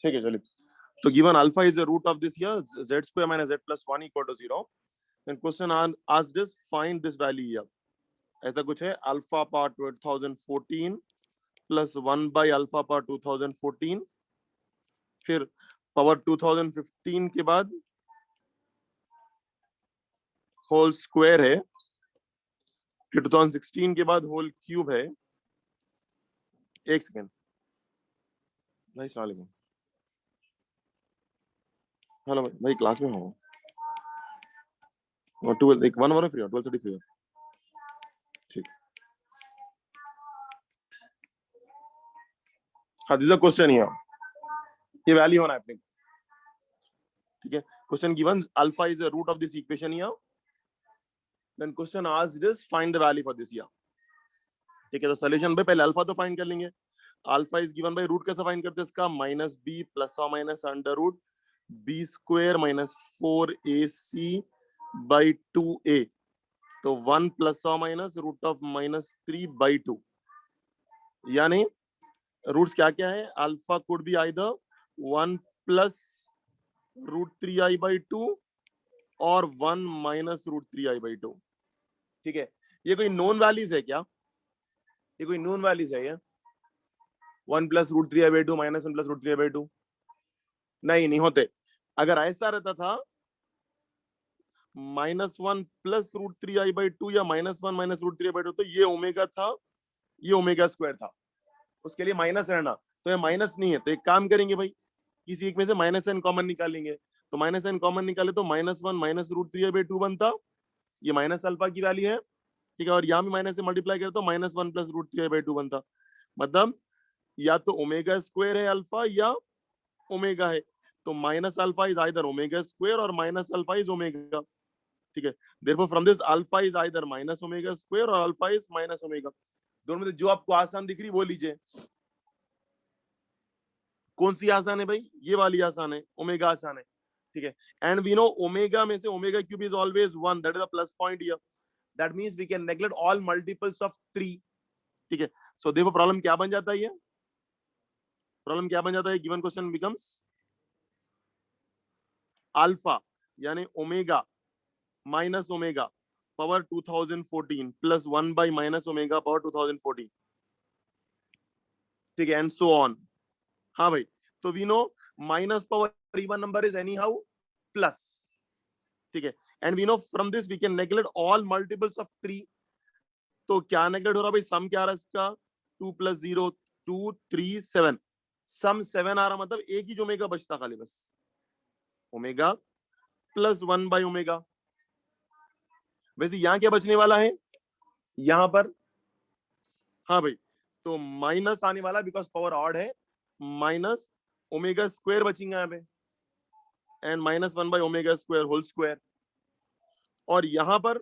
ठीक है चलिए। तो given alpha is the root of this here, z square minus z plus 1 equal to 0. Then question asked us find this value here. ऐसा कुछ है, alpha power 2014 plus 1 by alpha power 2014, फिर power 2015 के बाद होल स्क्वायर है, फिर 2016 के बाद होल क्यूब है। एक सेकेंड भाई, सलाम अलैकुम। हेलो भाई, भाई क्लास में हो? और 12 एक 1 आवर फ्री हो, 12:30 फ्री हो? ठीक। हाँ, this is a question here, ये वैल्यू होना है अपने, ठीक है। Question given alpha is the root of this equation here, then question asked is find the value for this here. ठीक है, तो सॉल्यूशन पे पहले अल्फा तो फाइंड कर लेंगे। Alpha is given by root, कैसे फाइंड करते हैं इसका, माइनस बी प्लस और minus under root B square minus 4ac by 2a। तो 1 प्लस और minus root of minus 3 by 2, यानी रूट्स क्या क्या है, alpha could be either 1 plus root 3i by 2 और 1 माइनस रूट 3i बाई 2। ठीक है, ये कोई नोन वैल्यूज है क्या? ये कोई नोन वैल्यूज है ये? 1 plus root 3i by 2 minus 1 plus root 3i by 2? नहीं होते। अगर ऐसा रहता था -1 प्लस रूट 3i बाई 2 या -1 माइनस रूट 3i बाई 2, तो ये ओमेगा था, ये ओमेगा स्क्वायर था, उसके लिए माइनस रहना। तो ये माइनस नहीं है, तो एक काम करेंगे भाई, किसी एक में से माइनस एन कॉमन निकालेंगे। तो माइनस एन कॉमन निकाले तो -1 माइनस रूट 3i बाई 2 बनता, ये माइनस अल्फा की वैल्यू है। ठीक है, और यहाँ भी माइनस से मल्टीप्लाई करें तो -1 प्लस रूट 3i बाई 2 बनता। मतलब या तो ओमेगा स्क्वायर है अल्फा या ओमेगा है, तो minus alpha is either omega square और माइनस अल्फा इज ओमेगा। ठीक है, therefore from this alpha is either minus omega square और अल्फा इज माइनस ओमेगा। दोनों में से जो आपको आसान दिख रही वो लीजिए। कौन सी आसान है भाई? ये वाली आसान है, ओमेगा आसान है। ठीक है, एंड वी नो ओमेगा में से omega cube is always 1, that is the plus point here, that means we can neglect all multiples of 3। ठीक है, सो देखो प्रॉब्लम क्या बन जाता है, ये प्रॉब्लम क्या बन जाता है, गिवन क्वेश्चन बिकम्स अल्फा यानी omega minus omega power 2014 plus 1 by minus omega power 2014। ठीक है, एंड सो ऑन। हाँ भाई, तो we know minus power even number is anyhow plus. ठीक है, and we know from this we can neglect all multiples of 3। तो क्या neglect हो रहा भाई, सम क्या आ रहा है इसका, 2 प्लस 0 2 3 7, सम 7 आ रहा, मतलब एक ही जो ओमेगा बचता खाली, बस ओमेगा प्लस 1 बाई ओमेगा। वैसे यहां क्या बचने वाला है यहां पर, हाँ भाई, तो माइनस आने वाला बिकॉज पावर ऑड है, माइनस ओमेगा स्क्वायर बचेगा यहाँ पे, and -1 by omega square whole square. और यहां पर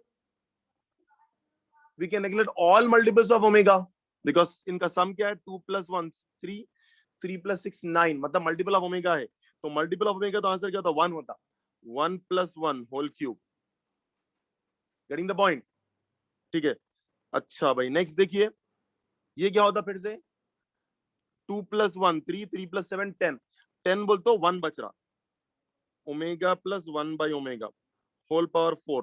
we can neglect all multiples of omega because इनका सम क्या है, 2 प्लस 1 3, 3 प्लस 6 9, मतलब मल्टीपल ऑफ ओमेगा है। तो मल्टीपल ऑफ ओमेगा तो आंसर क्या होता, 1 होता, 1 plus 1 whole cube. Getting the point? ठीक है, अच्छा भाई नेक्स्ट देखिए, ये क्या होता फिर से, 2 प्लस 1 3, 3 प्लस 7 10, 10 बोल तो 1 बच रहा, omega plus 1 by omega whole power 4।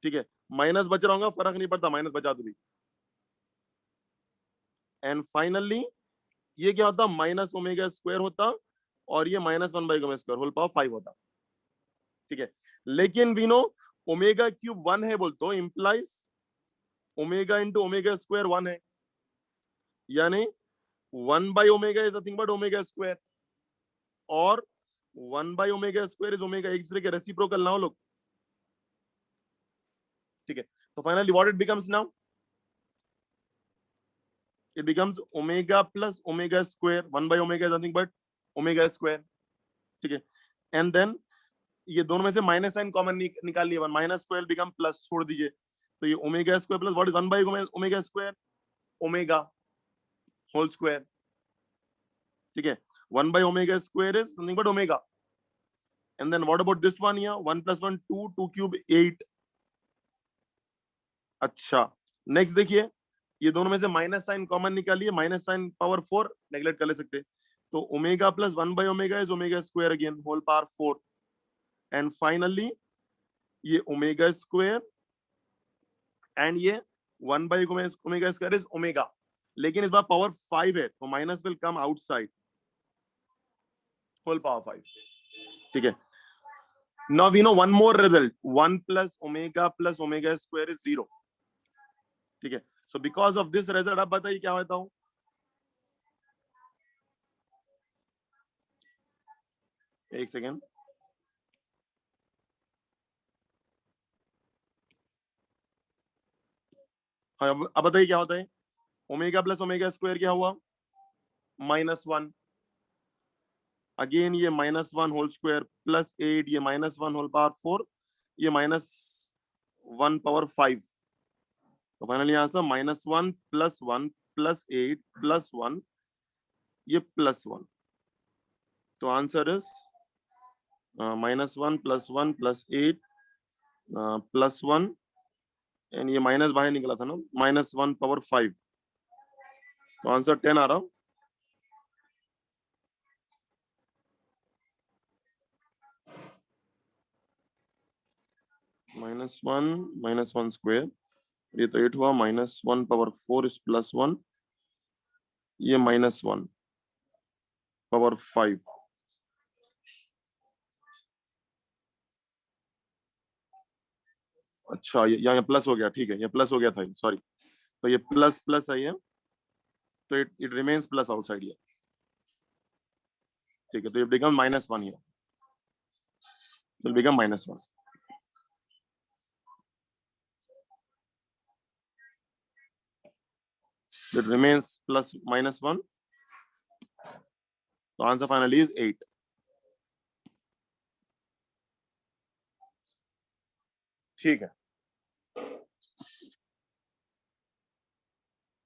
ठीक है, माइनस बच रहा होगा, फर्क नहीं पड़ता, माइनस बचा तो भी। एंड फाइनली ये क्या होता, माइनस ओमेगा स्क्वायर होता, और ये -1 by omega square whole power 5 होता। ठीक है, लेकिन वी नो ओमेगा क्यूब 1 है बोल तो implies omega into omega square 1 है, यानी 1 by omega is nothing but omega square, और 1 by omega square is omega, एक दूसरे के रेसिप्रोकल ना हो लोग। ठीक है, तो finally what it becomes now, it becomes omega plus omega square, 1 by omega is nothing but omega square। ठीक है, एंड देन ये दोनों में से माइनस साइन कॉमन निकाल लिया, माइनस स्क्वायर बिकम प्लस, छोड़ दीजिए, तो ये omega square plus what is 1 by omega square, omega whole square. ठीक है, 1 by omega square is nothing but omega, and then what about this one, यहाँ 1 plus 1 2, 2 cube 8। अच्छा, नेक्स्ट देखिए, ये दोनों में से माइनस साइन कॉमन निकालिए, माइनस साइन पावर 4 नेगलेक्ट कर ले सकते, तो ओमेगा प्लस 1/ओमेगा is omega square again whole power 4 and finally ये ओमेगा स्क्वायर एंड ये 1/ओमेगा स्क्वायर इज ओमेगा, लेकिन इस बार पावर 5 है तो minus will come outside whole power 5. ठीक है. Now we know one more result. 1 plus omega square is 0. ठीक है. So because of this result, अब बताइए क्या होता हूं. एक सेकेंड. हाँ, अब बताइए क्या होता है. ओमेगा प्लस ओमेगा स्क्वायर क्या हुआ? -1. अगेन ये -1 होल स्क्वायर प्लस 8, ये -1 होल पावर 4, ये -1 पावर 5. तो फाइनली आंसर -1 + 1 + 8 + 1, ये +1. तो आंसर इज -1 + 1 + 8 +1 एंड ये माइनस बाहर निकला था ना, -1 पावर 5. तो आंसर 10 आ रहा. -1 स्क्वायर, ये तो 8 हुआ. -1 पावर 4 इज +1, ये -1 पावर 5. अच्छा, ये यहाँ प्लस हो गया. ठीक है, ये प्लस हो गया था, सॉरी. तो ये प्लस प्लस है ये, तो इट रिमेन्स प्लस आउटसाइड ये. ठीक है, तो ये become -1 here. It will become -1. It remains plus -1. So answer finally is 8. ठीक है.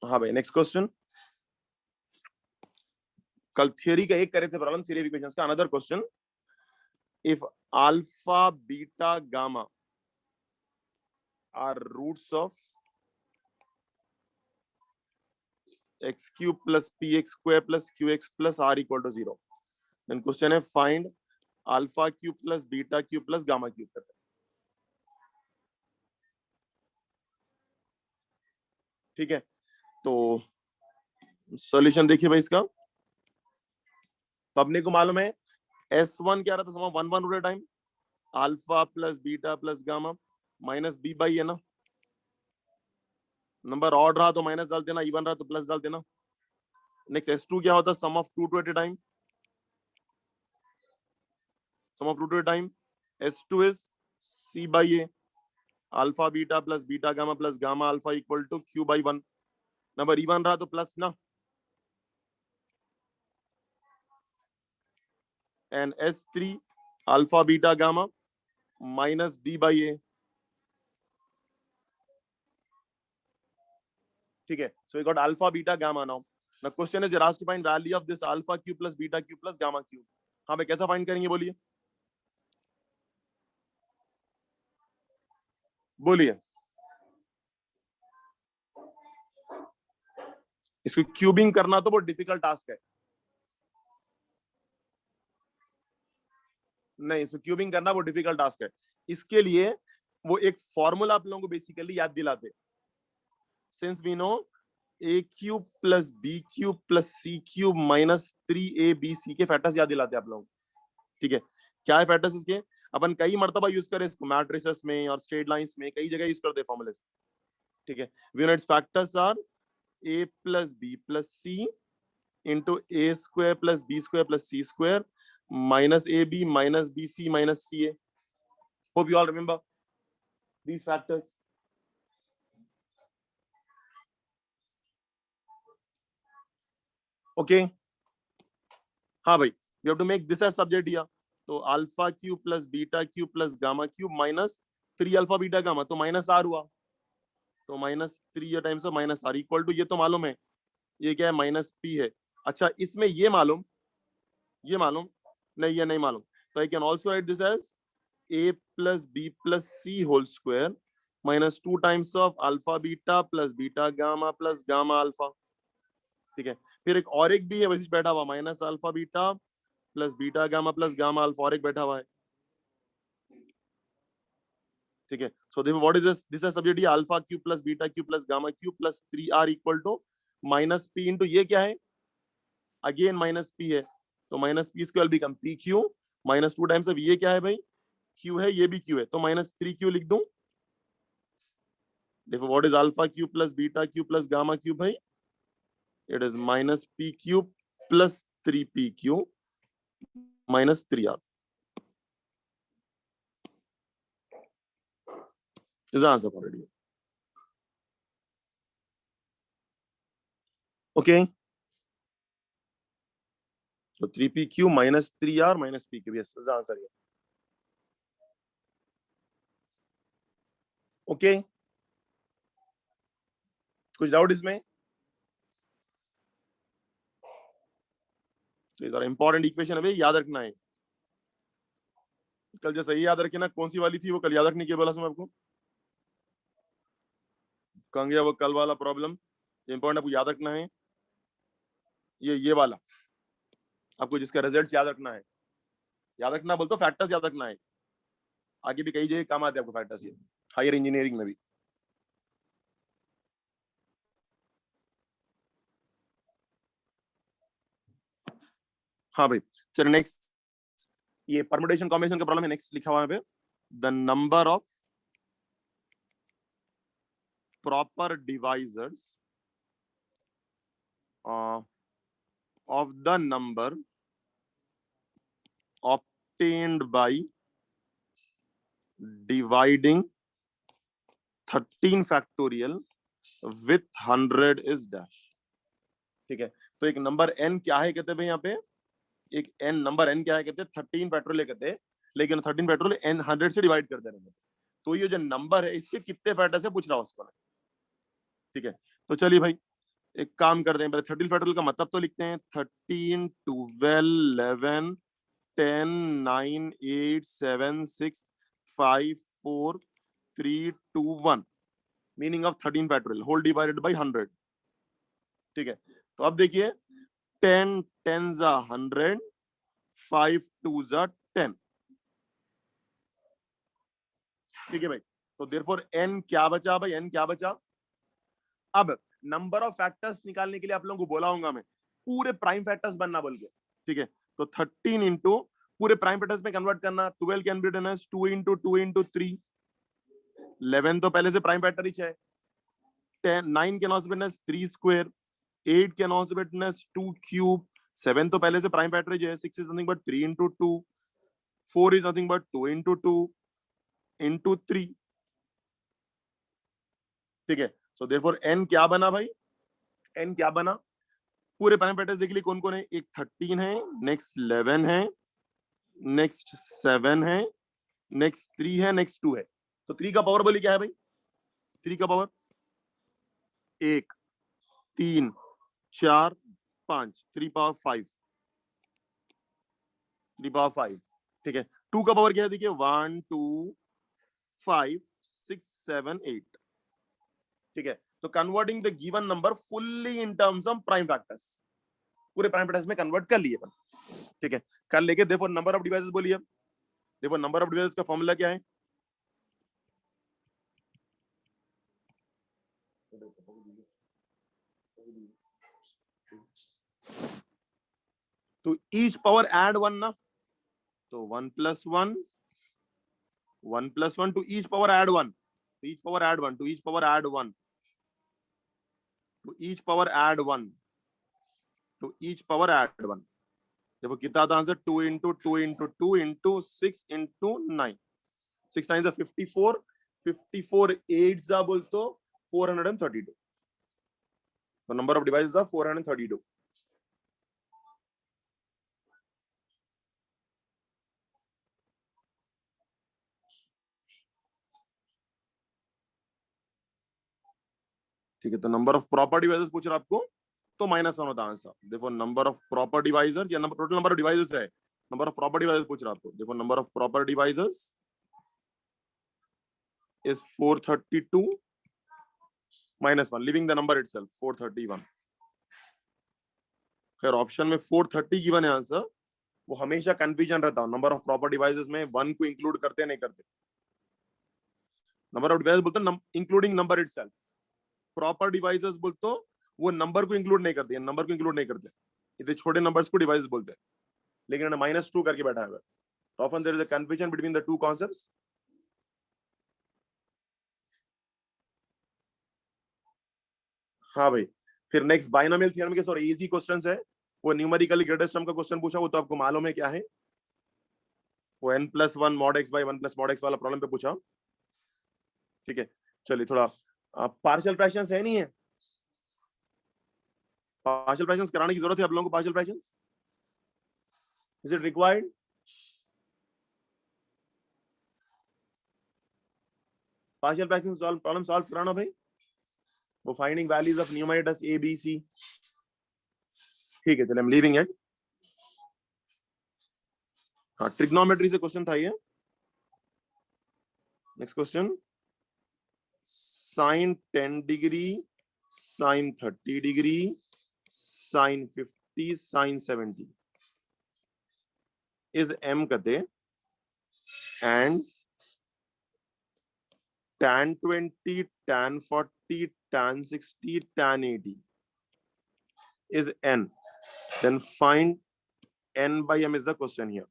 हाँ भाई, नेक्स्ट क्वेश्चन. कल थियरी का एक करे थे प्रॉब्लम, थियरी इक्वेशंस का. Another question. If alpha beta gamma are roots of x cube plus px square plus qx plus r equal to 0, then question है find alpha cube plus beta cube plus gamma cube करते हैं. ठीक है, तो solution देखिए भाई इसका. तो अपने को मालूम है S1 क्या रहा था, सम 1 1 time alpha plus beta plus gamma minus b by है ना. नंबर ऑड रहा तो माइनस डाल देना, इवन रहा तो प्लस डाल देना. नेक्स्ट S2 क्या होता, sum of 2 2 at a time. Sum of 2 2 at time S2 is c by a, alpha beta plus beta gamma plus gamma alpha equal to q by 1. Number even रहा तो plus ना. And S3 alpha beta gamma minus d by a. ठीक है, so we got alpha beta gamma now. Now question is asked to find value of this alpha cube plus beta cube plus gamma cube. हाँ भाई, कैसा find करेंगे बोलिए. बोलिए. इसको cubing करना तो बहुत डिफिकल्ट टास्क है. नहीं, इसको क्यूबिंग करना बहुत डिफिकल्ट टास्क है. इसके लिए वो एक फॉर्मूला आप लोगों को बेसिकली याद दिलाते. Since we know a cube plus b cube plus c cube minus 3abc के फैक्टर्स याद दिलाते आप लोग. ठीक है, क्या है फैक्टर्स इसके. अपन कई मर्तबा यूज करें इसको मैट्रिसेस में और स्ट्रेट लाइंस में, कई जगह यूज करते हैं फॉर्मूले. ठीक है, we know its factors are a plus b plus c into a square plus b square plus c square minus ab minus bc minus ca. Hope you all remember these factors. Okay. हाँ भाई, we have to make this as subject here. तो alpha cube plus beta cube plus gamma cube minus 3 alpha beta gamma, तो minus r हुआ. तो -3 times of minus are equal to, ये तो मालूम है ये क्या है, माइनस पी है. अच्छा, इसमें ये मालूम नहीं, ये नहीं मालूम. तो I can also write this as A plus B plus C whole square minus 2 times of alpha beta plus beta gamma plus gamma alpha. ठीक है, फिर एक भी है वैसे बैठा हुआ, minus alpha beta plus beta gamma plus gamma alpha, और एक बैठा हुआ है। ठीक है, सो देखो what is this is subject, alpha cube plus beta cube plus gamma cube plus 3r equal to minus P into ये क्या है, अगेन माइनस पी है, तो minus P square become P Q minus 2 times of ये क्या है भाई, Q है, ये भी क्यू है, तो माइनस 3q लिख दूं। देखो what is alpha cube plus beta cube plus gamma cube भाई, it is minus p cube plus 3pq minus 3r is the answer for it. Okay, so 3pq minus 3r minus pq, yes is the answer here. Okay, कुछ doubt इसमें? तो ये important equation है भाई, याद रखना है। कल जो सही याद रखे ना, कौन सी वाली थी वो कल याद रखने की बोला मैं आपको, कहाँ गया वो कल वाला प्रॉब्लम, इंपॉर्टेंट आपको याद रखना है, ये वाला आपको जिसका रिजल्ट याद रखना है, याद रखना बोलते फैक्टर्स याद रखना है, आगे भी कई जगह काम आते हैं आपको फैक्टर्स, ये हायर इंजीनियरिंग में भी। हाँ भाई चलो नेक्स्ट, ये परमुटेशन कॉम्बिनेशन का प्रॉब्लम है, नेक्स्ट लिखा हुआ है पे, the number of proper divisors of the number obtained by dividing 13 factorial with 100 is dash। ठीक है, तो एक नंबर n क्या है कहते हैं भाई, यहाँ पे एक n नंबर n क्या है कहते हैं 13 फैक्टोरियल कहते हैं, लेकिन 13 फैक्टोरियल n 100 से डिवाइड कर दे रहे हैं, तो ये जो नंबर है इसके कितने फैक्टर से पूछ रहा हूं उसको। ठीक है, तो चलिए भाई एक काम करते हैं, पहले 13 फैक्टोरियल का मतलब तो लिखते हैं, 13 12 11 10 9 8 7 6 5 4 3 2 1, meaning of 13 factorial whole divided by 100। ठीक है, तो अब देखिए 10 10 जा 100, 5 2 जा 10। ठीक है भाई, तो देयरफॉर n क्या बचा भाई, n क्या बचा। अब नंबर ऑफ फैक्टर्स निकालने के लिए आप लोगों को बोला हूंगा मैं, पूरे प्राइम फैक्टर्स बनना बोल के। ठीक है, तो 13 इंटू पूरे प्राइम फैक्टर्स में कन्वर्ट करना, 12 can be written as 2 into 2 into 3, 11 तो पहले से प्राइम फैक्टर ही है, 10 9 can also be written as 3 square, 8 can also be written as 2 cube, 7 तो पहले से प्राइम फैक्टर ही है, 6 is nothing but 3 into 2, 4 is nothing but 2 into 2 into 3। ठीक है, सो देयरफॉर n क्या बना भाई, n क्या बना, पूरे प्राइम फैक्टर्स देख लिए कौन कौन है, एक 13 है, नेक्स्ट 11 है, नेक्स्ट 7 है, नेक्स्ट 3 है, नेक्स्ट 2 है। तो 3 का पावर बोली क्या है भाई, 3 का पावर 1 3 4 5, 3 पावर 5, 3 पावर 5। ठीक है, 2 का पावर क्या है देखिए, 1 2 5 6 7 8। ठीक है, तो converting the given number fully in terms of prime factors, पूरे प्राइम फैक्टर्स में कन्वर्ट कर लिए। ठीक है, कर लेके देखो नंबर ऑफ डिवाइसेस बोलिए, देखो नंबर ऑफ डिवाइसेस का फॉर्मूला क्या है, तो ईच पावर ऐड 1 ना, तो 1 + 1 1 + 1 to each power add 1, to each power add 1, to each power add 1, to each power add 1, to each power add 1। देखो कितना था answer, 2 into 2 into 2 into 6 into 9, 6 9 is 54, 54 8 जा बोल तो 432, तो नंबर ऑफ डिवाइसेस are 432। ठीक है, तो नंबर ऑफ प्रॉपर डिवाइसेस पूछ रहा आपको, तो -1 होता आंसर। देखो नंबर ऑफ प्रॉपर डिवाइसेस या number total number of devices है, नंबर ऑफ प्रॉपर डिवाइसेस पूछ रहा आपको, देखो number of proper devices is 432 -1, leaving the number itself 431। खैर ऑप्शन में 430 गिवन है आंसर, वो हमेशा कंफ्यूजन रहता है नंबर ऑफ प्रॉपर डिवाइसेस में, 1 को इंक्लूड करते नहीं करते। नंबर ऑफ डिवाइसेस बोलते हैं including number itself, proper devices बोलते हो वो नंबर को इंक्लूड नहीं करते, नंबर को इंक्लूड नहीं करते, इतने छोटे नंबर्स को डिवाइस बोलते हैं, लेकिन -2 करके बैठा है। तो often there is a confusion between the two concepts. हाँ भाई, फिर नेक्स्ट बाइनोमियल थ्योरम के थोड़े इजी क्वेश्चंस है, वो न्यूमेरिकली ग्रेटेस्ट टर्म का क्वेश्चन पूछा, वो तो आपको मालूम है क्या है, वो n+1 mod x by 1 plus mod x वाला प्रॉब्लम पे पूछा। ठीक है, चलिए थोड़ा पार्शियल फ्रैक्शंस है नहीं है, पार्शियल फ्रैक्शंस कराने की जरूरत है आप लोगों को, partial fractions is it required? Partial fractions problem solve कराना भाई, वो finding values of numerators A B C. ठीक है, चलिए आई एम लीविंग इट। हाँ, ट्रिग्नोमेट्री से क्वेश्चन था ये। Next question, sin 10 degree, sin 30 degree, sin 50, sin 70 is m कहते and tan 20, tan 40, tan 60, tan 80 is n, then find n by m is the question here।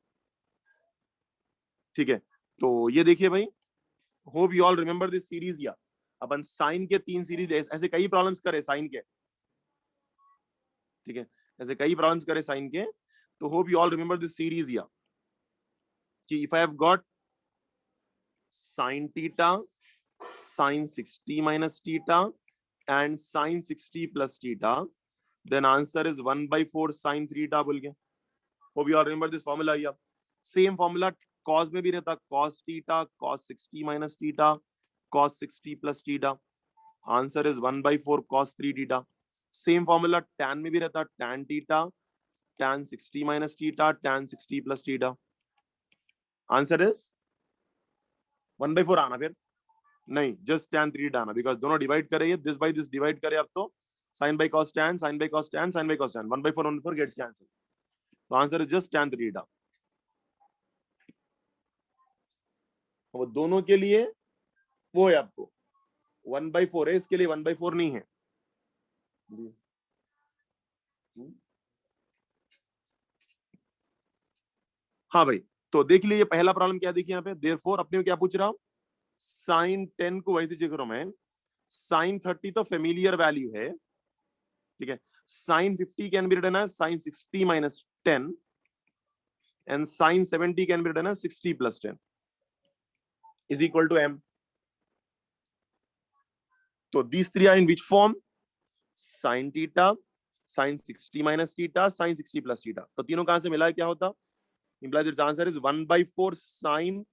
ठीक है, तो ये देखिए भाई, hope you all remember this series. या अपन sign के 3 series ऐसे कई प्रॉब्लम्स करे साइन के, ठीक है, ऐसे कई प्रॉब्लम्स करे साइन के, तो hope you all remember this series. या कि if I have got sin theta, sin 60 minus theta and sin 60 plus theta, then answer is 1/4 sin theta बोल के। hope you all remember this formula। या same formula cos में भी रहता, cos theta, cos 60 minus theta, cos 60 plus theta, answer is 1/4 cos 3 theta। Same formula tan में भी रहता, tan theta, tan 60 minus theta, tan 60 plus theta, answer is 1/4 आना, फिर नहीं जस्ट tan 3 आना, बिकॉज दोनों डिवाइड करे, दिस बाय दिस डिवाइड करे अब तो sin by cos tan, sin by cos tan, sin by cos tan, 1/4 gets cancel, तो आंसर इज जस्ट tan 3। वो दोनों के लिए वो है आपको 1/4 है, इसके लिए 1/4 नहीं है। हाँ भाई, तो देख लीजिए पहला प्रॉब्लम क्या देखिए यहाँ पे, देयरफॉर अपने को क्या पूछ रहा हूं, sin 10 को वैसे चेक करो मैं, sin 30 तो फेमिलियर वैल्यू है, ठीक है, sin 50 can be written as sin 60 minus 10 and sin 70 can be written as 60 plus 10 is equal to m। So these three are in which form? Sin theta, sin 60 minus theta, sin 60 plus theta। तो तीनों कहां से मिला है, क्या होता, implies its answer is 1/4 sin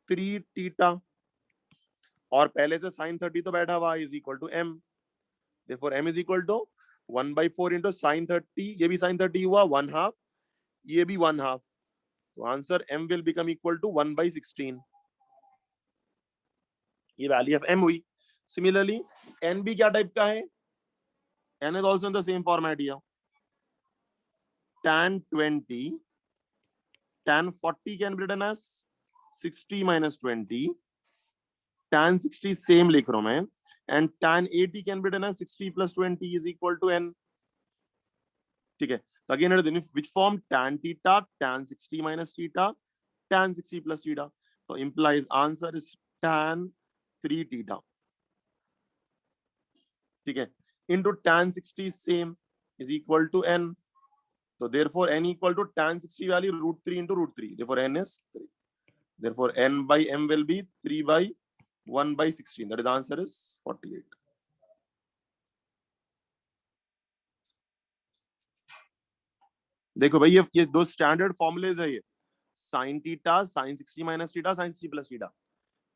3 theta, और पहले से sin 30 तो बैठा हुआ is equal to m, therefore m is equal to 1/4 into sin 30, ये भी sin 30 हुआ 1/2, ये भी 1/2, तो answer m will become equal to 1/16, ये वैल्यू ऑफ m हुई। सिमिलरली n भी क्या टाइप का है, n is also in the same format here, tan 20, tan 40 can be written as 60 minus 20, tan 60 same लिख रहा हूं मैं, and tan 80 can be written as 60 plus 20 is equal to n। ठीक है, तो again which form, tan theta, tan 60 minus theta, tan 60 plus theta, तो implies answer is tan 3 theta, ठीक है, into tan 60 same is equal to n, तो therefore n equal to tan 60 value √3 into √3, therefore n is 3, therefore n by m will be 3 by 1/16, that is the answer is 48। देखो भाई ये दो standard formulas है, ये sin theta, sin 60 minus theta, sin 60 plus theta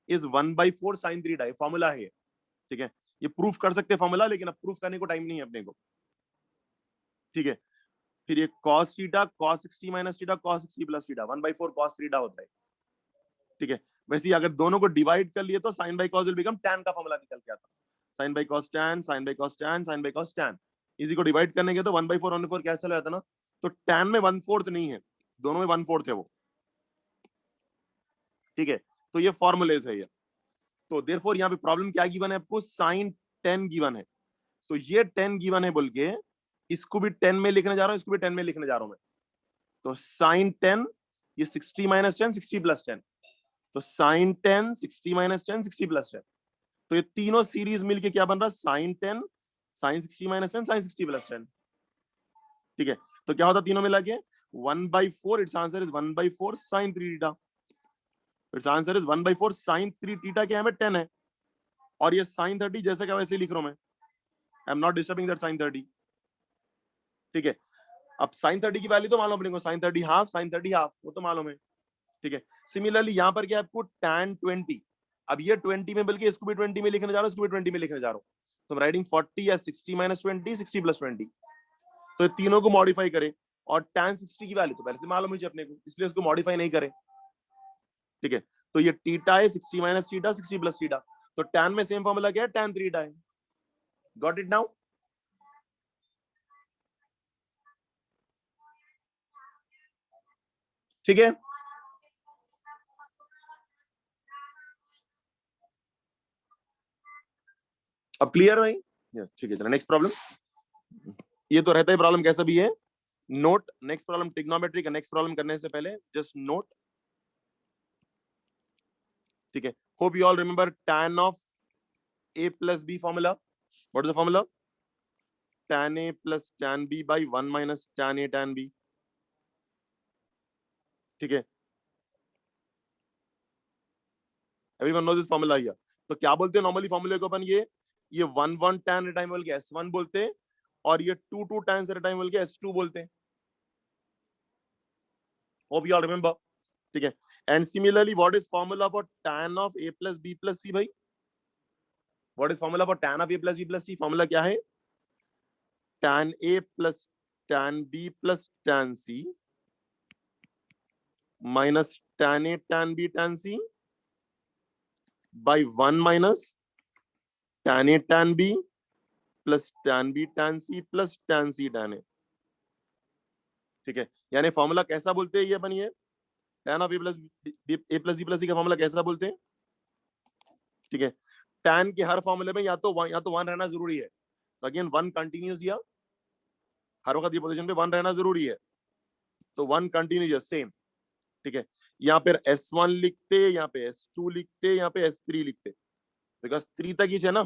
is 1/4 sin 3 formula है, ठीक है, ये प्रूफ कर सकते फॉर्मूला, लेकिन अब प्रूफ करने को टाइम नहीं है अपने को, ठीक है। फिर ये cos theta, cos 60 minus theta, cos 60 plus theta 1/4 cos theta होता है, ठीक है। वैसे ही अगर दोनों को डिवाइड कर लिए तो sin by cos will become tan का फॉर्मूला निकल के आता, sin by cos tan, sin by cos tan, sin by cos tan, इसी को डिवाइड करने के तो 1/4 क्या चला जाता ना, तो tan में 1/4 नहीं है, दोनों में 1/4 है वो, ठीक है। तो ये फॉर्मुलेज है ये। तो देयरफॉर यहाँ पे प्रॉब्लम क्या गिवन है आपको, sin 10 गिवन है। तो ये 10 गिवन है बोल के इसको भी 10 में लिखने जा रहा हूँ, इसको भी 10 में लिखने जा रहा हूं मैं। तो sin 10, ये 60 - 10, 60 + 10, तो sin 10, 60 - 10, 60 + 10। तो ये तीनों सीरीज मिलके क्या बन रहा है, sin 10, sin 60 - 10, sin 60 + 10, ठीक है। तो क्या होता तीनों मिला के 1/4, it's answer is 1/4 sin 3 theta. It's answer is 1/4 sin 3 theta, क्या है 10 है, और ये sin 30 जैसे क्या वैसे लिख रहा हूं मैं, I am not disturbing that sin 30, ठीक है। अब sin 30 की वैल्यू तो मालूम अपने को, sin 30 हाफ, sin 30 हाफ, वो तो मालूम है, ठीक है। सिमिलरली यहाँ पर क्या आपको tan 20, अब ये 20 में बल्कि इसको भी 20 में लिखने जा रहा हूँ, इसको भी 20 में लिखने जा रहा हूँ। तो राइटिंग 40 या 60 - 20, 60 + 20, तो तीनों को मॉडिफाई करें, और tan 60 की वैल्यू तो पहले से मालूम है अपने को, इसलिए उसको मॉडिफाई नहीं करें, ठीक है। तो ये थीटा है 60 - थीटा, 60 + थीटा, तो tan में सेम फॉर्मूला क्या है, tan 3 है। Got it now? ठीक है, अब क्लियर भाई? ठीक है, चलो नेक्स्ट प्रॉब्लम। ये तो रहता है प्रॉब्लम कैसा भी है, नोट नेक्स्ट प्रॉब्लम ट्रिग्नोमेट्री का नेक्स्ट प्रॉब्लम करने से पहले जस्ट नोट, ठीक है। Hope you all remember tan of a + b formula. What is the formula? tan a + tan b by 1 - tan a tan b, ठीक है। Everyone knows this formula here. तो क्या बोलते हैं नॉर्मली फॉर्मूले को अपन, ये 1 tan टाइम बोल के S1 बोलते हैं, और ये 2 tan टाइम बोल के S2 बोलते हैं। होप यू ऑल रिमेंबर, ठीक है। And similarly what is formula for tan of a + b + c भाई? What is formula for tan of a + b + c? Formula क्या है, tan a + tan b + tan c minus tan a tan b tan c by 1 - tan a tan b plus tan b tan c plus tan c tan a, ठीक है। यानी formula कैसा बोलते हैं ये अपन, ये tan of a + b + c का formula कैसा बोलते हैं, ठीक है। tan के हर फॉर्मूले में या तो वन रहना जरूरी है, तो अगेन वन कंटिन्यूस, या हर वक्त ये पोजीशन पे वन रहना जरूरी है, तो वन कंटिन्यूस सेम, ठीक है। यहाँ पे S1 लिखते, यहाँ पे S2 लिखते, यहाँ पे S3 लिखते, बिकॉज 3 तक ही है ना,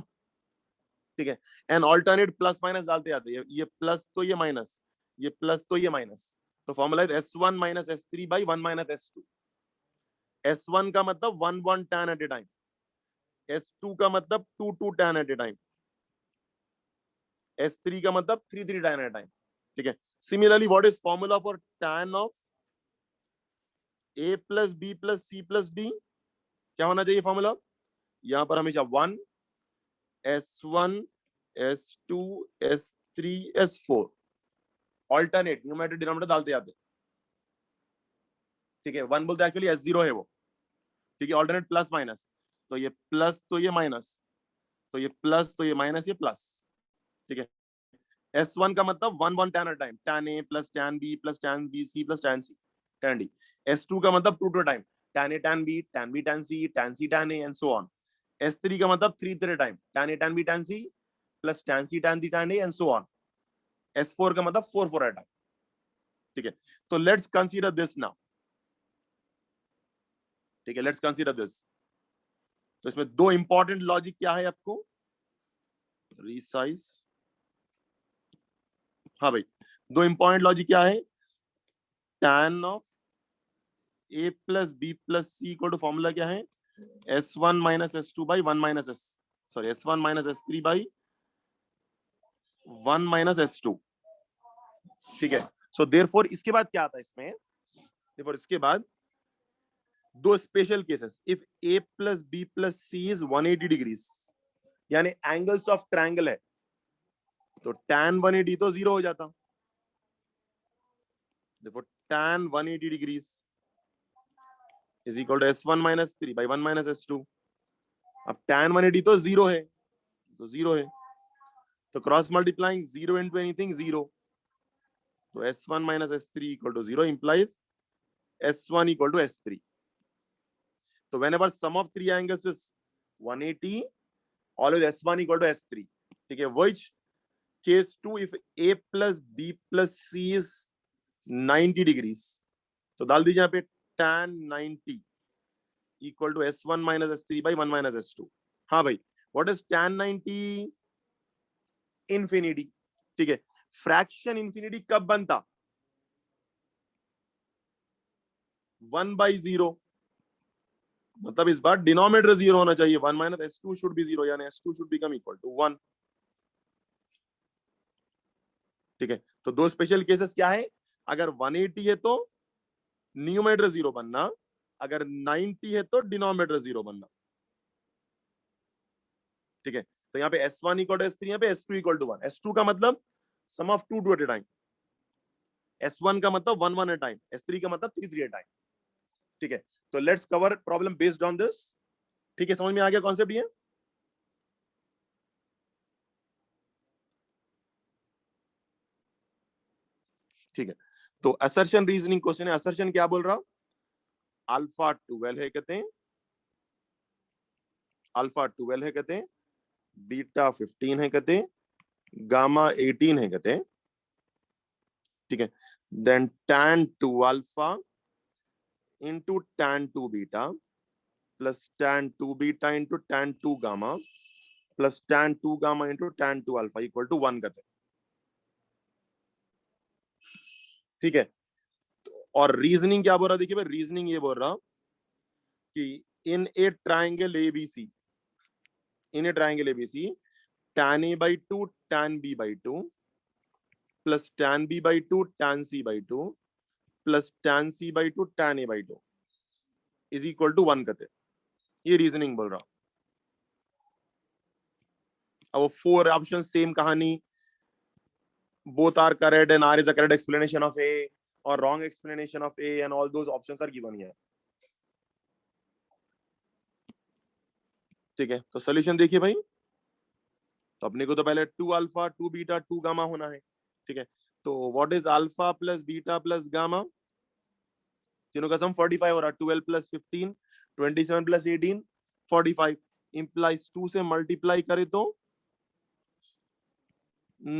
ठीक है। एंड ऑल्टरनेट प्लस माइनस डालते जाते हैं, ये प्लस तो ये माइनस, ये प्लस तो ये माइनस, तो फॉर्मूला है S1 - S3 by 1 - S2। S1 का मतलब 1 tan eight a time, S2 का मतलब 2 tan eight a time, S3 का मतलब 3 tan एट ए टाइम, ठीक है। Similarly what is formula for tan of a + b + c + d? क्या होना चाहिए फॉर्मूला? यहां पर हमेशा 1 S1 S2 S3 S4 alternate numerator denominator डालते जाते, ठीक है। वन बोलते एक्चुअली S0 है वो, ठीक है। ऑल्टरनेट प्लस माइनस, तो ये प्लस तो ये माइनस, तो ये प्लस तो ये माइनस, ये प्लस, ठीक है। S1 का मतलब 1 tan at time, tan a + tan b + tan b c + tan c tan d। S2 का मतलब 2 time, tan a tan b tan c tan a and so on. S3 का मतलब 3 time, tan a tan b tan c + tan c tan d tan a and so on. S4 का मतलब 4 at time, ठीक है। तो let's consider this now, ठीक है। Let's consider this. तो इसमें दो इंपॉर्टेंट लॉजिक क्या है आपको, रिसाइज, हाँ भाई, दो इंपॉर्टेंट लॉजिक क्या है, tan of a + b + c equal to formula क्या है, S1 - S2 by 1 - S, sorry S1 - S3 by 1 - S2, ठीक है। सो देयरफॉर इसके बाद क्या आता है इसमें, देयरफॉर इसके बाद दो special cases, if a + b + c is 180 degrees, यानी एंगल्स ऑफ ट्रायंगल है, तो tan 180 तो 0 हो जाता, देखो tan 180 degrees is equal to S1 - 3 by 1 - S2। अब tan 180 तो 0 है, तो 0 है, तो क्रॉस मल्टीप्लाइंग 0 into anything 0, तो S1 minus S3 equal to 0 implies S1 equal to S3. So whenever sum of three angles is 180, always S1 equal to S3. ठीक है, which case 2 if A plus B plus C is 90 degrees, तो डाल दीजिए यहाँ पे tan 90 equal to S1 minus S3 by 1 minus S2. हाँ भाई, what is tan 90? Infinity. ठीक है, फ्रैक्शन इंफिनिटी कब बनता? 1/0. मतलब इस बार डिनोमिनेटर 0 होना चाहिए. 1 minus S2 should be 0, यानी S2 should become equal to 1. ठीक है, तो दो स्पेशल केसेस क्या है? अगर 180 है तो न्यूमरेटर 0 बनना, अगर 90 है तो डिनोमिनेटर 0 बनना. ठीक है, तो यहाँ पे S1 equal to S3, यहाँ पे S2 equal to 1. S2 का मतलब सम of 2 at a time, S1 का मतलब 1 at a time, S3 का मतलब 3 at a time. ठीक है, तो let's cover problem based on this. ठीक है, समझ में आ गया कॉन्सेप्ट ये? ठीक है, तो असर्शन रीजनिंग क्वेश्चन है. असर्शन क्या बोल रहा? अल्फा 12 है कहते हैं, अल्फा 12 है कहते हैं, बीटा 15 है कहते हैं, गामा 18 है कहते हैं. ठीक है, then tan 2 alpha into tan 2 beta plus tan 2 beta into tan 2 gamma plus tan 2 gamma into tan 2 alpha equal to 1 कहते हैं. ठीक है, और रीजनिंग क्या बोल रहा? देखिए भाई, रीजनिंग ये बोल रहा कि in a triangle ABC, in a triangle ABC, tan a by 2 tan b by 2 plus tan b by 2 tan c by 2 plus tan c by 2 tan a by 2 is equal to 1 कहते. ये reasoning बोल रहा. अब वो 4 option, same कहानी, both are correct and R is a correct explanation of A or wrong explanation of A, and all those options are given here. ठीक है, तो सोल्यूशन देखिए भाई. तो अपने को तो पहले 2 अल्फा 2 बीटा 2 गामा होना है. ठीक है, तो what is alpha plus beta plus gamma? तीनों का सम 45 हो रहा. 12 प्लस 15, 27 प्लस 18, 45 इंप्लाइज 2 से मल्टीप्लाई करे तो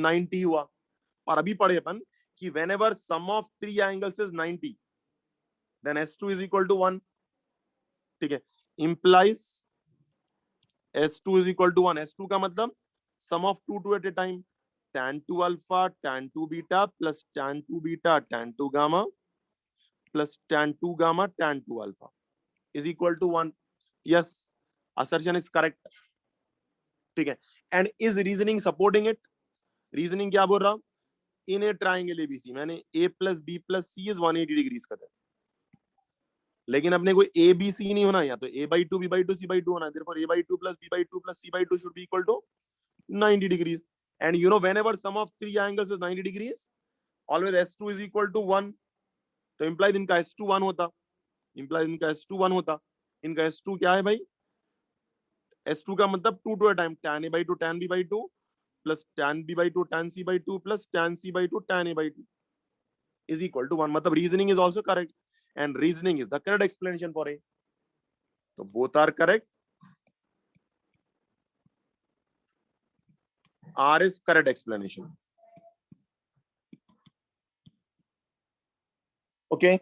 90 हुआ. और अभी पढ़े अपन कि whenever sum of three angles is 90, then S2 is equal to 1. ठीक है, implies S2 is equal to 1. S2 का मतलब sum of two at a time, tan 2 alpha tan 2 beta plus tan 2 beta tan 2 gamma plus tan 2 gamma tan 2 alpha is equal to 1. Yes, assertion is correct. ठीक है, and is reasoning supporting it? Reasoning क्या बोल रहा? In a triangle ABC, मैंने A plus B plus C is 180 degrees का था, लेकिन अपने को A B C नहीं होना, या तो A by 2 B by 2 C by 2 होना है. Therefore A by 2 plus B by 2 plus C by 2 should be equal to 90 degrees. And you know, whenever sum of three angles is 90 degrees, always S2 is equal to 1. तो implies इनका S2 1 होता, implies इनका S2 1 होता. इनका S2 क्या है भाई? S2 का मतलब 2 to a time, tan A by 2 tan B by 2 plus tan B by 2 tan C by 2 plus tan C by 2 tan A by 2 is equal to 1. मतलब reasoning is also correct, and reasoning is the correct explanation for A. So both are correct. R is correct explanation. Okay.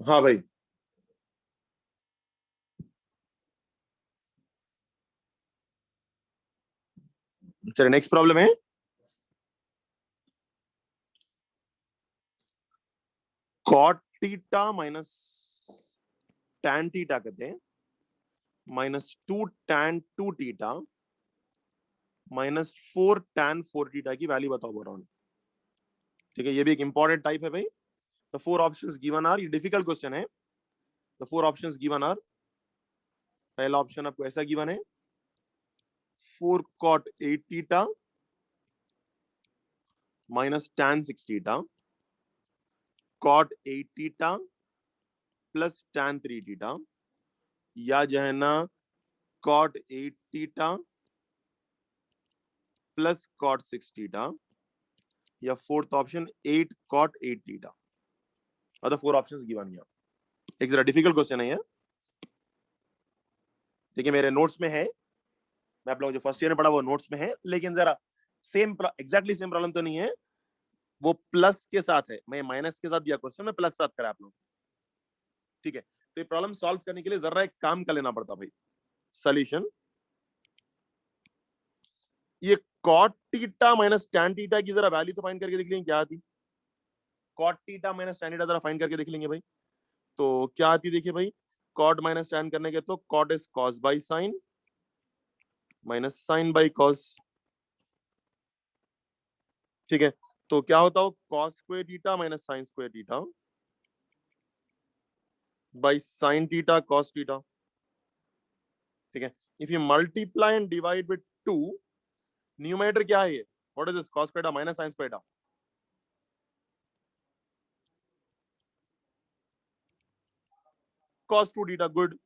हाँ भाई, चलिए next problem है. Cot theta minus tan theta कहते हैं, minus 2 tan 2 theta minus 4 tan 4 theta की value बताओ बोल रहा हूँ. ठीक है, ये भी एक इंपॉर्टेंट टाइप है भाई. The four options given are, ये डिफिकल्ट क्वेश्चन है. The four options given are, पहला ऑप्शन आपको ऐसा गिवन है 4 cot 8 theta minus tan 6 theta cot 8 theta plus tan 3 theta, या जो है ना cot 8 theta plus cot 6 theta, या फोर्थ ऑप्शन 8 cot 8 थीटा। और the four options given here. एक जरा डिफिकल्ट क्वेश्चन है ये, देखिए मेरे नोट्स में है, मैं आप लोगों जो फर्स्ट ईयर में पढ़ा वो नोट्स में है, लेकिन जरा सेम एग्जैक्टली सेम प्रॉब्लम तो नहीं है, वो प्लस के साथ है, मैं माइनस के साथ दिया क्वेश्चन, में प्लस साथ करा आप लोग, ठीक है। तो ये प्रॉब्लम सॉल्व करने के लिए जरा एक काम कर लेना पड़ता भाई। सॉल्यूशन, ये cot theta minus tan theta की जरा वैल्यू तो फाइंड करके देख लेंगे क्या आती। cot theta minus tan theta जरा फाइंड करके देख लेंगे भाई, तो क्या आती देखिए भाई, cot माइनस tan करने के तो cot is cos by sine minus sine by cos, ठीक है। तो क्या होता हो, cos square theta minus sine square theta by sine theta cos theta, ठीक है। If you multiply and divide with 2, numerator क्या है ये, what is this, cos square theta minus sine square theta, cos 2 theta, good,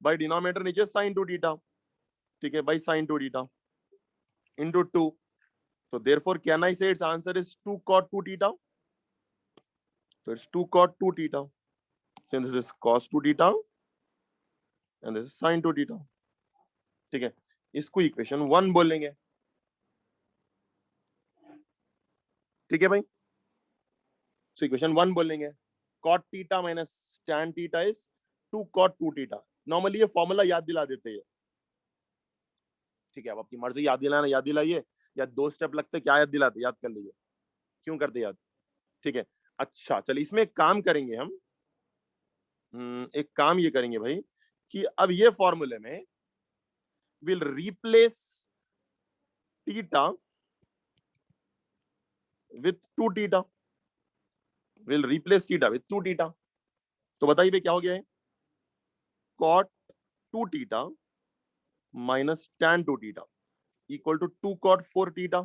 by denominator नीचे sin 2 theta, ठीक है, by sin 2 theta into 2, so therefore can I say its answer is 2 cot 2 theta, so it's 2 cot 2 theta, since this is cos 2 theta and this is sin 2 theta, ठीक है। इसको equation 1 बोलेंगे, ठीक है भाई, so equation 1 बोलेंगे, cot theta minus tan theta is 2 cot 2 theta। Normally ये formula याद दिला देते हैं, ठीक है, अब आपकी मर्जी, याद दिलाना याद दिलाइए, या 2 स्टेप लगते क्या याद दिलाते याद कर लीजिए, क्यों करते याद, ठीक है। अच्छा चलिए इसमें एक काम करेंगे हम, एक काम ये करेंगे भाई कि अब ये फॉर्मूले में will replace theta with 2 theta, will replace theta with 2 theta, तो बताइए भाई क्या हो गया है, cot 2 theta minus tan 2 theta equal to 2 cot 4 theta,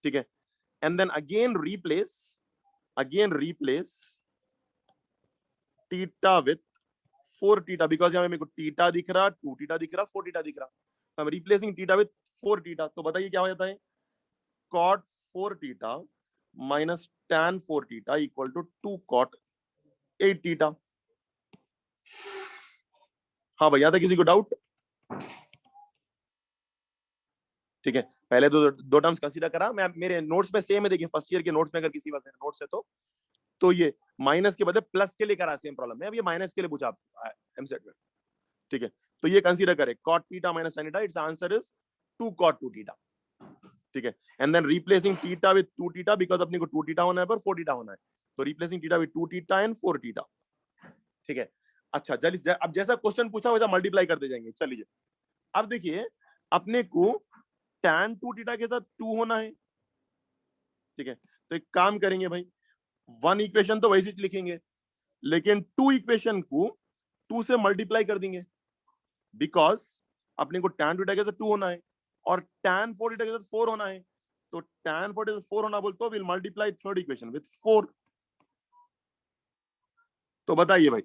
ठीक है। And then again replace theta with 4 theta, because यहाँ मेरे को थीटा दिख रहा, 2 थीटा दिख रहा, 4 थीटा दिख रहा, तो हम रिप्लेसिंग थीटा विथ 4 थीटा, तो बताइए क्या हो जाता है, cot 4 theta minus tan 4 theta equal to 2 cot 8 theta. हाँ भैया, था किसी को डाउट, ठीक है। पहले दो टर्म्स कंसीडर करा, मैं मेरे नोट्स में सेम है, देखिए फर्स्ट ईयर के नोट्स में अगर किसी बात नोट्स है तो ये माइनस के बदले प्लस के लिए करा सेम प्रॉब्लम में, अब ये माइनस के लिए पूछा एमसेट में, ठीक है। तो ये कंसीडर करें cot theta minus sin theta, it's answer is 2 cot 2 theta, ठीक है। And then replacing theta with 2 theta, because अपने को 2 थीटा होना है पर 4 थीटा होना है, तो replacing theta with 2 theta and 4 theta, ठीक है। अच्छा चलिए, अब जैसा क्वेश्चन पूछा वैसा मल्टीप्लाई करते जाएंगे, चलिए। अब देखिए अपने को tan 2 थीटा के साथ 2 होना है, ठीक है। तो एक काम करेंगे भाई, 1 इक्वेशन तो वैसे लिखेंगे, लेकिन 2 इक्वेशन को 2 से मल्टीप्लाई कर देंगे, बिकॉज अपने को tan थीटा के साथ 2 होना है और tan 4 थीटा के साथ 4 होना है, तो tan 4 के साथ 4 होना बोलते हो, will multiply third equation with 4। तो बताइए भाई,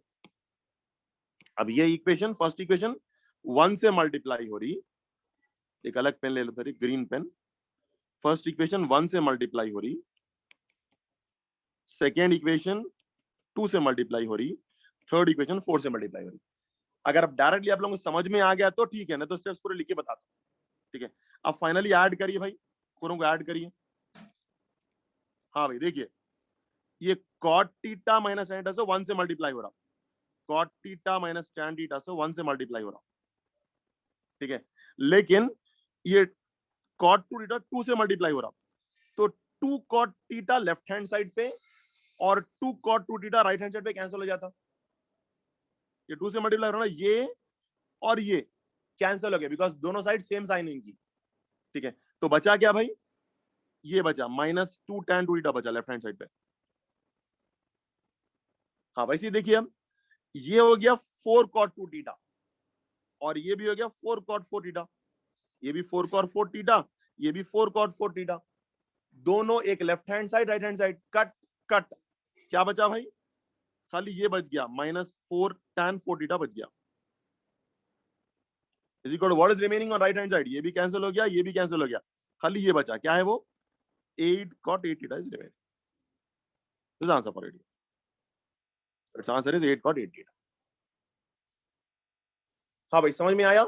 अब ये इक्वेशन फर्स्ट इक्वेशन 1 से मल्टीप्लाई हो रही, एक अलग पेन ले लो, sorry green pen, first equation 1 से मल्टीप्लाई हो रही, सेकेंड इक्वेशन 2 से मल्टीप्लाई हो रही, थर्ड इक्वेशन 4 से मल्टीप्लाई हो रही। अगर अब डायरेक्टली आप लोगों को समझ में आ गया तो ठीक है, ना तो स्टेप्स पूरे लिख के बताता हूं, ठीक है। अब फाइनली ऐड करिए भाई, पूरों को ऐड करिए। हाँ भाई देखिए, ये cot theta minus tan theta से 1 से मल्टीप्लाई हो रहा, cot theta minus tan theta से 1 से मल्टीप्लाई हो रहा, ठीक है। लेकिन ये cot 2 थीटा 2 से मल्टीप्लाई हो रहा, तो 2 cot theta left hand side पे और 2 cot 2 theta right hand side पे कैंसिल हो जाता, ये 2 से मल्टीप्लाई हो रहा, ये और ये कैंसिल हो गया, बिकॉज दोनों साइड सेम साइन इनकी, ठीक है। तो बचा क्या भाई, ये बचा माइनस 2 tan 2 थीटा बचा लेफ्ट हैंड साइड पे। हाँ वैसे देखिए, हम ये हो गया 4 cot 2 थीटा और ये भी हो गया 4 cot 4 थीटा, ये भी 4 cot 4 थीटा, ये भी 4 cot 4 थीटा, दोनों, एक left hand side right hand side, cut cut, क्या बचा भाई? खाली ये बच गया, -4 tan 4 थीटा बच गया। Is equal to what is remaining on right hand side? ये भी कैंसिल हो गया, ये भी कैंसिल हो गया, खाली ये बचा, क्या है वो? 8 cot 8 theta is remaining. This is the answer for it. Its answer is 8 cot 8 theta. हाँ भाई, समझ में आया?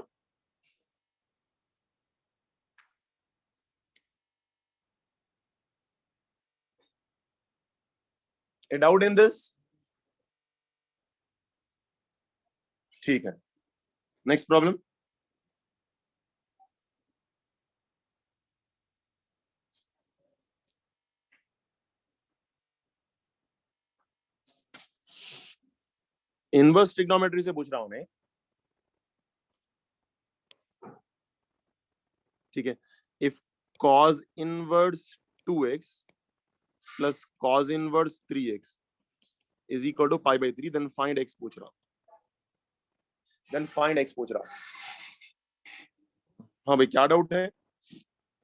A doubt in this? ठीक है, नेक्स्ट प्रॉब्लम। इनवर्स ट्रिग्नोमेट्री से पूछ रहा हूं मैं, ठीक है। If cos inverse 2x plus cos inverse 3x is equal to pi by 3, then find x पूछ रहा हूं, देन फाइंड x पूछ रहा हूं। हाँ भाई, क्या डाउट है?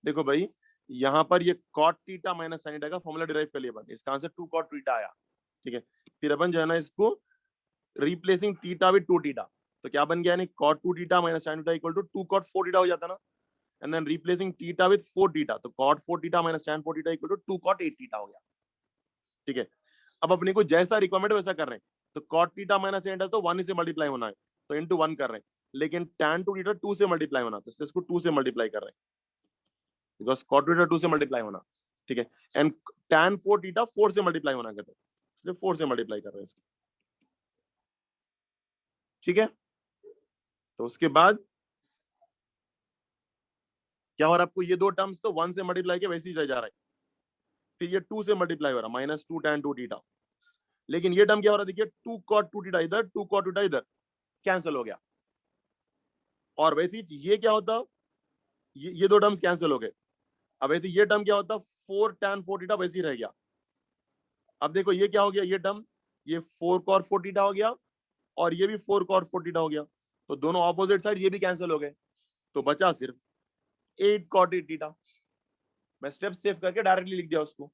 देखो भाई, यहां पर ये cot theta minus sin theta का फॉर्मूला डिराइव कर लिया अपन, इसका आंसर 2 cot थीटा आया, ठीक है। फिर अपन जो है ना इसको रिप्लेसिंग थीटा विद 2 थीटा, तो क्या बन गया? cot 2 theta minus sin theta equal to 2 cot 4 theta हो जाता ना, and then replacing theta with 4 theta, तो cot 4 theta minus tan 4 theta equal to 2 cot 8 theta हो गया, ठीक है। अब अपने को जैसा रिक्वायरमेंट वैसा कर रहे हैं, तो cot theta minus sin theta तो 1 से मल्टीप्लाई होना है, तो इनटू 1 कर रहे हैं, लेकिन tan 2 थीटा 2 से मल्टीप्लाई होना, तो इसको 2 से मल्टीप्लाई कर रहे हैं, बिकॉज़ cot थीटा 2 से मल्टीप्लाई होना, ठीक है। एंड tan 4 थीटा 4 से मल्टीप्लाई होना कहते हैं, इसलिए 4 से मल्टीप्लाई कर रहे हैं इसको, ठीक है। तो उसके बाद क्या हो रहा है आपको? ये दो टर्म्स तो 1 से मल्टीप्लाई के वैसे ही रह जा रहा है, फिर ये 2 से मल्टीप्लाई हो रहा है, -2 tan 2 थीटा, लेकिन ये टर्म क्या हो रहा है? देखिए 2 cot 2 थीटा इधर, 2 cot थीटा इधर, कैंसिल हो गया, और वैसे ही ये क्या होता? ये दो टर्म्स कैंसिल हो गए। अब वैसे ये टर्म क्या होता? 4 tan 4 थीटा वैसे ही रह गया। अब देखो ये क्या हो गया? ये टर्म, ये 4 cot 4 थीटा हो गया, और ये भी 4 cot 4 थीटा हो गया, तो दोनों ऑपोजिट साइड ये भी कैंसिल हो गए, तो बचा सिर्फ 8 cot 8 थीटा। मैं स्टेप सेव करके डायरेक्टली लिख दिया उसको,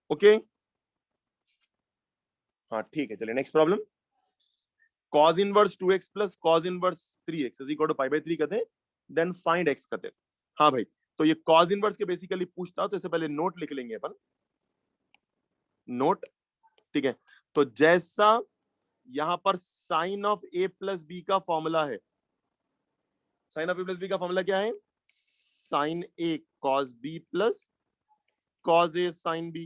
ओके। हाँ ठीक है, चलिए next problem. cos inverse 2x plus cos inverse 3x is equal to pi by 3 कहते हैं, देन फाइंड x कहते हैं। हाँ भाई, तो ये cos इनवर्स के बेसिकली पूछता, तो इससे पहले नोट लिख लेंगे अपन, नोट, ठीक है। तो जैसा यहां पर sine of a plus B का फॉर्मूला है, sine of a plus B का फॉर्मूला क्या है? Sine a cos b plus cos a sine b,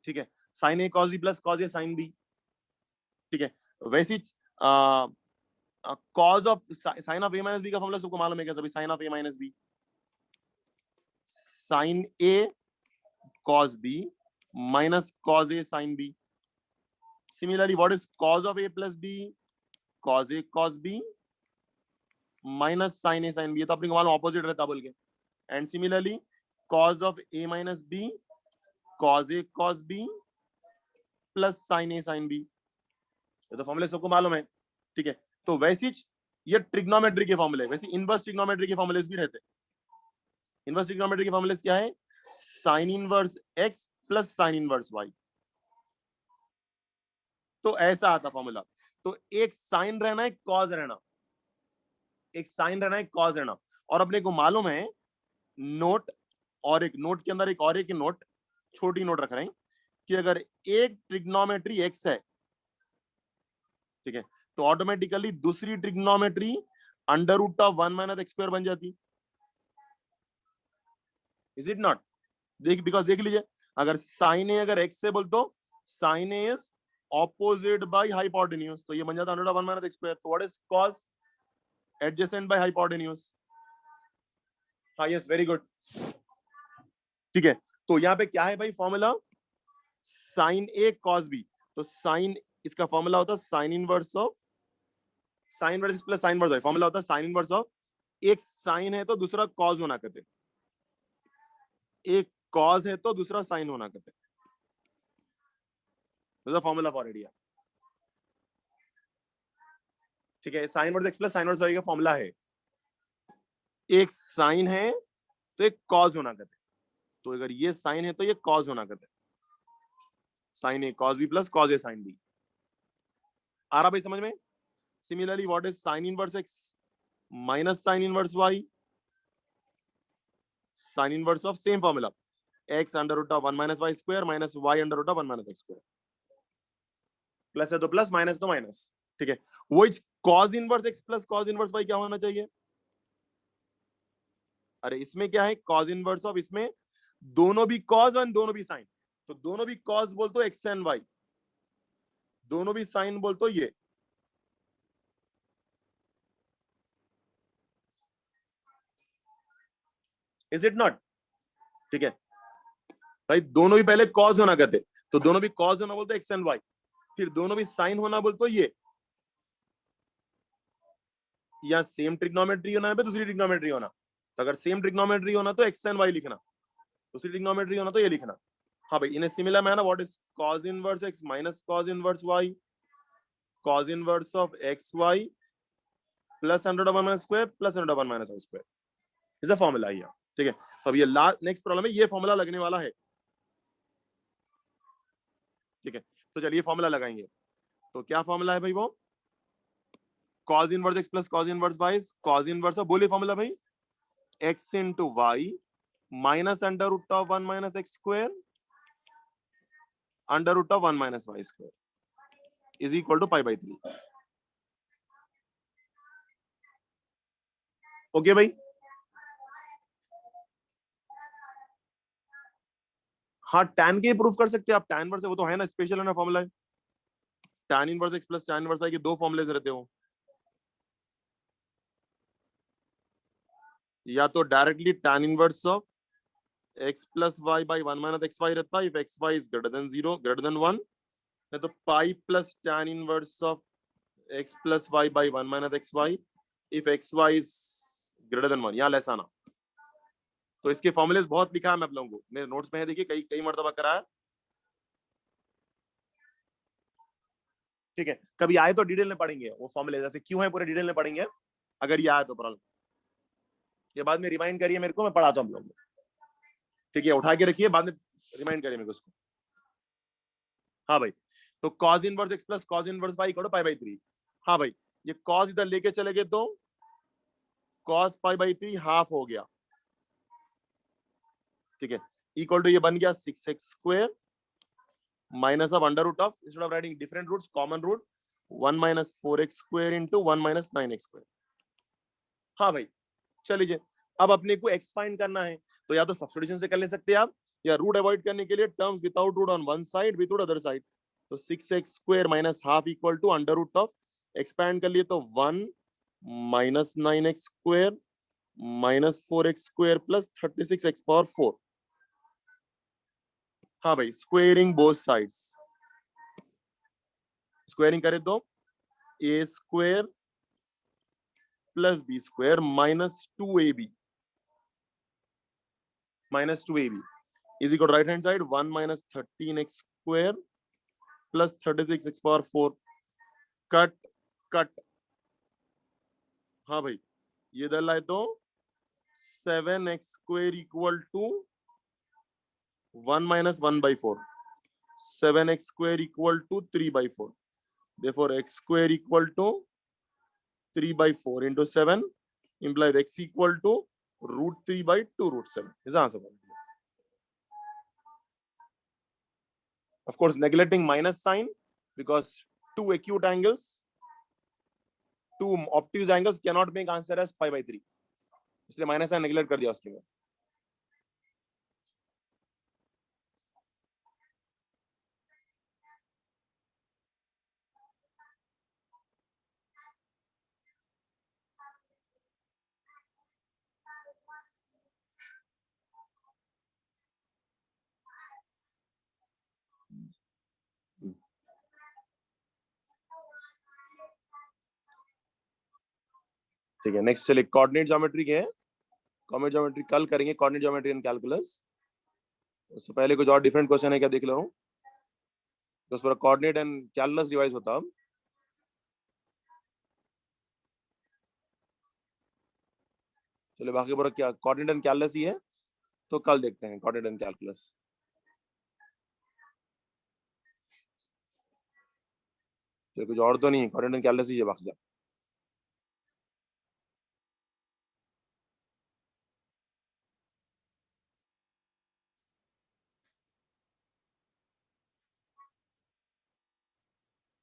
ठीक है। Sine a cos b plus cos a sine b, ठीक है। वैसी cos of sine of a minus B का formula सबको मालूम है क्या सभी? Sine of a minus B, sine a cos b minus cos a sin b. Similarly, what is cos of a plus b? Cos a cos b minus sin a sin b. ये तो अपने को मालूम opposite रहता बोल के। And similarly cos of a minus b cos a cos b plus sin a sin b, ये तो फॉर्मूले सबको मालूम है, ठीक है। तो वैसे ये ट्रिग्नोमेट्री के फॉर्मूले, वैसे इनवर्स ट्रिग्नोमेट्री के फॉर्मूले भी रहते हैं। इनवर्स ट्रिग्नोमेट्री के फॉर्मूले क्या है? Sine inverse x plus sine inverse y, तो ऐसा आता फॉर्मूला। तो एक साइन रहना है, कॉज रहना, एक साइन रहना है, कॉज रहना, और अपने को मालूम है नोट, और एक नोट के अंदर एक और एक नोट, छोटी नोट रख रहे हैं कि अगर एक ट्रिग्नोमेट्री एक्स है, ठीक है, तो ऑटोमेटिकली दूसरी trigonometry under root of 1 minus x square बन जाती, इज इट नॉट? देख, बिकॉज देख लीजिए, अगर साइन ए अगर एक्स से बोल तो sine A is opposite by hypotenuse, तो ये बन जाता under root of 1 minus x square. तो what is cos? Adjacent by hypotenuse. हाँ यस, वेरी गुड, ठीक है। तो यहाँ पे क्या है भाई formula? Sine A cos B, तो साइन, इसका फॉर्मूला होता है sine inverse of sine inverse plus sine inverse, formula होता है साइन इनवर्स ऑफ, एक साइन है तो दूसरा कॉज होना कहते, एक कॉज है तो दूसरा साइन होना कहते, फॉर्मूला फॉर एरिया, ठीक है। Sine inverse X plus sine inverse Y का फॉर्मूला है, एक साइन है तो एक कॉज होना कहते हैं, तो अगर ये साइन है तो ये कॉज होना कहते हैं, sine A cos B plus cos A sine B. आ रहा भाई समझ में? Similarly what is sine inverse X minus sine inverse Y, sine inverse of same formula x under root of 1 minus Y square minus y under root of 1 minus x square, plus है तो plus, minus तो minus, ठीक है। वो cos inverse x plus cos inverse y क्या होना चाहिए? अरे इसमें क्या है, cos इनवर्स ऑफ, इसमें दोनों भी cos और दोनों भी साइन, तो दोनों भी cos बोल तो x एंड y, दोनों भी साइन बोल तो ये, इज इट नॉट? ठीक है भाई, दोनों भी पहले cos होना कहते, तो दोनों भी cos होना बोलते x एंड y, फिर दोनों भी साइन होना बोल तो ये, या सेम ट्रिग्नोमेट्री होना है दूसरी ट्रिग्नोमेट्री होना, तो अगर सेम ट्रिग्नोमेट्री होना तो x एंड y लिखना, दूसरी ट्रिग्नोमेट्री होना तो ये लिखना। हाँ भाई, in a similar manner what is cos inverse x minus cos inverse y, cos inverse of x y plus under of 1 minus square plus under of 1 minus square is a formula here, ठीक है। तो अब ये last next problem है, ये formula लगने वाला है, ठीक है। तो चलिए फॉर्मूला लगाएंगे, तो क्या फॉर्मूला है भाई? वो cos inverse x plus cos inverse y, cos inverse of, बोलिए फॉर्मूला भाई, x into Y minus under root of 1 minus x square under root of 1 minus Y square is equal to pi by 3। Okay भाई, हाँ tan के proof कर सकते हैं आप, tan inverse है वो तो है ना, स्पेशल है ना फॉर्मूला है, tan inverse x plus tan inverse y के दो फॉर्मुलेज रहते हो, या तो directly tan inverse of x plus y by 1 minus X Y रहता है if X Y is greater than 0 greater than 1, नहीं तो pi plus tan inverse of x plus y by 1 minus X Y if X Y is greater than 1, यहाँ less आना। तो इसके formulas बहुत लिखा है मैं आप लोगों को, मेरे नोट्स में है, देखिए कई कई मर्तबा कराया, ठीक है। कभी आए तो डिटेल में पढ़ेंगे वो फॉर्मुले जैसे क्यों है, पूरे डिटेल में पढ़ेंगे अगर ये आया तो प्रॉब्लम, ये बाद में रिमाइंड करिए मेरे को, मैं पढ़ाता हूँ आप लोगों को, ठीक है। उठा के रखिए, बाद में रिमाइंड करिए मेरे को उसको। हाँ भाई, तो cos inverse x plus cos inverse y equal to pi by 3। हाँ भाई, ये cos इधर लेके चले गए तो cos पाई बाई 3 हाफ हो गया, ठीक है, इक्वल टू ये बन गया 6x square minus of under root of, instead of writing different roots common root 1 minus 4x square into 1 minus 9x square. हाँ भाई चलिए, अब अपने को x फाइंड करना है, तो या तो सब्स्टिट्यूशन से कर ले सकते हैं आप, या रूट अवॉइड करने के लिए terms without root on one side without other side, तो 6x square minus half equal to under root of, expand कर लिए तो 1 minus 9x square minus 4x square plus 36x power 4। हाँ भाई, स्क्वेयरिंग बोथ साइड्स, स्क्वेयरिंग करे तो a square plus B square minus 2ab is equal to right hand side 1 minus 13x square plus 36x power 4, cut cut, हाँ भाई ये इधर लाए तो 7x square equal to 1 minus 1 by 4, 7x square equal to 3 by 4, therefore x square equal to 3 by 4 into 7 implies x equal to root 3 by 2 root 7 is the answer. Of course neglecting minus sign because two acute angles, two obtuse angles cannot make answer as pi by 3, इसलिए minus sign neglect कर दिया उसके लिए। ठीक है, next चलिए coordinate geometry के हैं, कोऑर्डिनेट ज्योमेट्री कल करेंगे, कोऑर्डिनेट ज्योमेट्री एंड कैलकुलस। उससे पहले कुछ और डिफरेंट क्वेश्चन है क्या देख लो, तो उस पर कोऑर्डिनेट एंड कैलकुलस रिवाइज होता। चलो बाकी पूरा क्या कोऑर्डिनेट एंड कैलकुलस ही है, तो कल देखते हैं कोऑर्डिनेट एंड कैलकुलस। तो कुछ और तो नहीं, कोऑर्डिनेट एंड कैलकुलस ही है बाकी।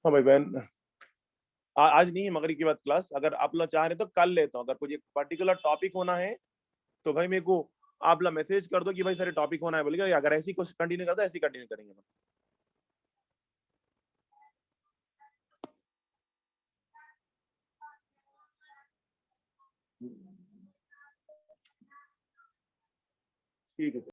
हाँ भाई बहन, आज नहीं है मगरिब के बाद क्लास, अगर आप लोग चाह रहे तो कल लेता हूँ। अगर कुछ एक पर्टिकुलर टॉपिक होना है तो भाई मेरे को आप लोग मैसेज कर दो कि भाई सारे टॉपिक होना है बोलेगा, अगर ऐसी कुछ कंटिन्यू करता है ऐसी कंटिन्यू करेंगे। ठीक है।